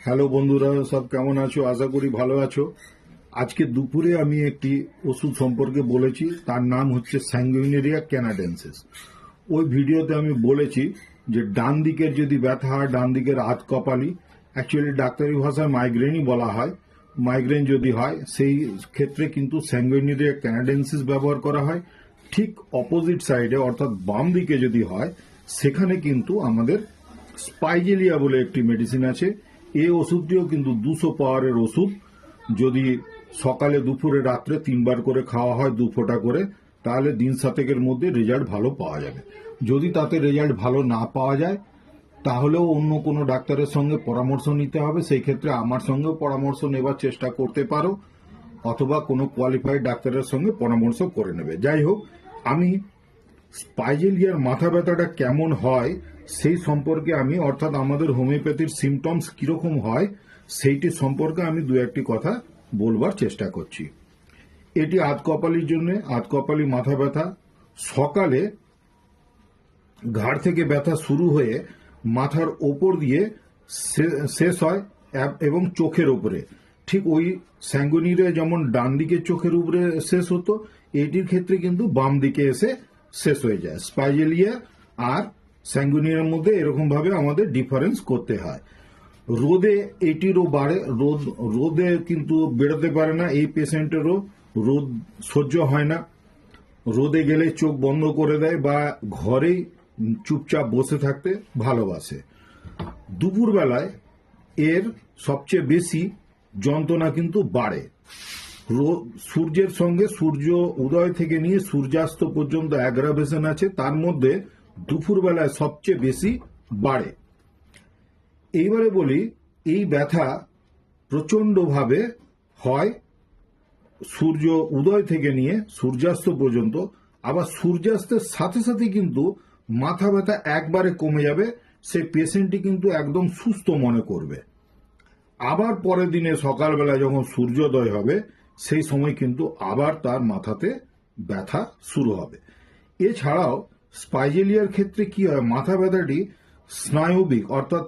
Hello বন্ধুরা, সব কেমন আছো? আশা করি ভালো আছো। আজকে দুপুরে আমি একটি ওষুধ সম্পর্কে বলেছি, তার নাম হচ্ছে স্যাঙ্গুইনেরিয়া ক্যানাডেন্সিস। ওই ভিডিওতে আমি বলেছি যে ডান দিকের যদি ব্যথা হয়, ডান দিকের আধ কপালি, অ্যাকচুয়ালি ডাক্তারি ভাষায় মাইগ্রেনই বলা হয়, মাইগ্রেন যদি হয় সেই ক্ষেত্রে কিন্তু স্যাঙ্গুইনেরিয়া ক্যানাডেন্সিস ব্যবহার করা হয়। ঠিক অপোজিট সাইডে অর্থাৎ বাম দিকে যদি হয়, সেখানে কিন্তু আমাদের স্পাইজেলিয়া বলে একটি মেডিসিন আছে। এই ওষুধটিও কিন্তু 200 পাওয়ারের ওষুধ। যদি সকালে, দুপুরে, রাত্রে 3 বার করে খাওয়া হয় 2 ফোঁটা করে, তাহলে দিন 7-এর মধ্যে রেজাল্ট ভালো পাওয়া যাবে। যদি তাতে রেজাল্ট ভালো না পাওয়া যায়, তাহলেও অন্য কোনো ডাক্তারের সঙ্গে পরামর্শ নিতে হবে। সেই ক্ষেত্রে আমার সঙ্গেও পরামর্শ নেবার চেষ্টা করতে পারো, অথবা কোনো কোয়ালিফাইড ডাক্তারের সঙ্গে পরামর্শ করে নেবে। যাই হোক, আমি স্পাইজেলিয়ার মাথা ব্যথাটা কেমন হয় সেই সম্পর্কে অর্থাৎ আমাদের হোমিওপ্যাথির সিমটমস কিরকম হয় সেইটি সম্পর্কে আমি দু একটি কথা বলবার চেষ্টা করছি। এটি আধকপালির জন্য, আধকপালি মাথা ব্যথা। সকালে ঘাড় থেকে ব্যথা শুরু হয়ে মাথার ওপর দিয়ে শেষ হয় এবং চোখের উপরে। ঠিক ওই স্যাঙ্গুইনেরিয়া যেমন ডান দিকের চোখের উপরে শেষ হতো, এটির ক্ষেত্রে কিন্তু বাম দিকে এসে শেষ হয়ে যায়। স্পাইজেলিয়া আর স্যাঙ্গুইনেরিয়ার মধ্যে এরকম ভাবে আমাদের ডিফারেন্স করতে হয়। রোদে এটিরও বাড়ে, রোদে কিন্তু বেরোতে পারে না, এই পেশেন্টেরও রোদ সহ্য হয় না। রোদে গেলে চোখ বন্ধ করে দেয় বা ঘরেই চুপচাপ বসে থাকতে ভালোবাসে। দুপুরবেলায় এর সবচেয়ে বেশি যন্ত্রণা কিন্তু বাড়ে। সূর্যের সঙ্গে, সূর্য উদয় থেকে নিয়ে সূর্যাস্ত পর্যন্ত অ্যাগ্রাভেশন আছে, তার মধ্যে দুপুরবেলায় সবচেয়ে বেশি বাড়ে। এইবারে বলি, এই ব্যথা প্রচন্ডভাবে হয় সূর্য উদয় থেকে নিয়ে সূর্যাস্ত পর্যন্ত। আবার সূর্যাস্তের সাথে সাথে কিন্তু মাথা ব্যথা একবারে কমে যাবে, সেই পেশেন্টটি কিন্তু একদম সুস্থ মনে করবে। আবার পরের দিনে সকালবেলা যখন সূর্যোদয় হবে, সেই সময় কিন্তু আবার তার মাথাতে ব্যথা শুরু হবে। এছাড়াও স্পাইজেলিয়ার ক্ষেত্রে কি হয়, মাথা ব্যথাটি স্নায়বিক অর্থাৎ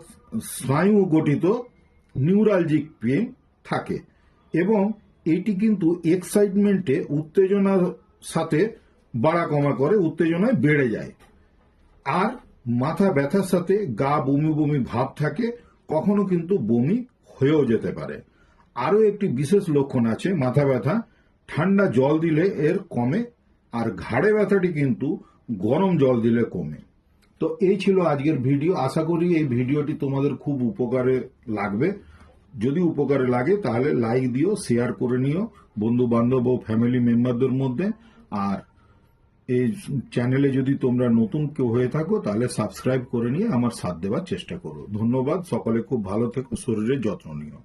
স্নায়ু গঠিত নিউরালজিক পেইন থাকে এবং এটি কিন্তু এক্সাইটমেন্টে, উত্তেজনার সাথে বাড়া কমা করে, উত্তেজনায় বেড়ে যায়। আর মাথা ব্যথার সাথে গা বমি বমি ভাব থাকে, কখনো কিন্তু বমি হয়েও যেতে পারে। আরও একটি বিশেষ লক্ষণ আছে মাথা ব্যথা, ঠান্ডা জল দিলে এর কমে, আর ঘাড়ে ব্যথাটি কিন্তু গরম জল দিলে কমে। তো এই ছিল আজকের ভিডিও। আশা করি এই ভিডিওটি তোমাদের খুব উপকারে লাগবে। যদি উপকারে লাগে তাহলে লাইক দিও, শেয়ার করে নিও বন্ধু বান্ধব ও ফ্যামিলি মেম্বারদের মধ্যে। আর এই চ্যানেলে যদি তোমরা নতুন কেউ হয়ে থাকো তাহলে সাবস্ক্রাইব করে নিয়ে আমার সাথ দেওয়ার চেষ্টা করো। ধন্যবাদ। সকলে খুব ভালো থেকো, শরীরের যত্ন নিও।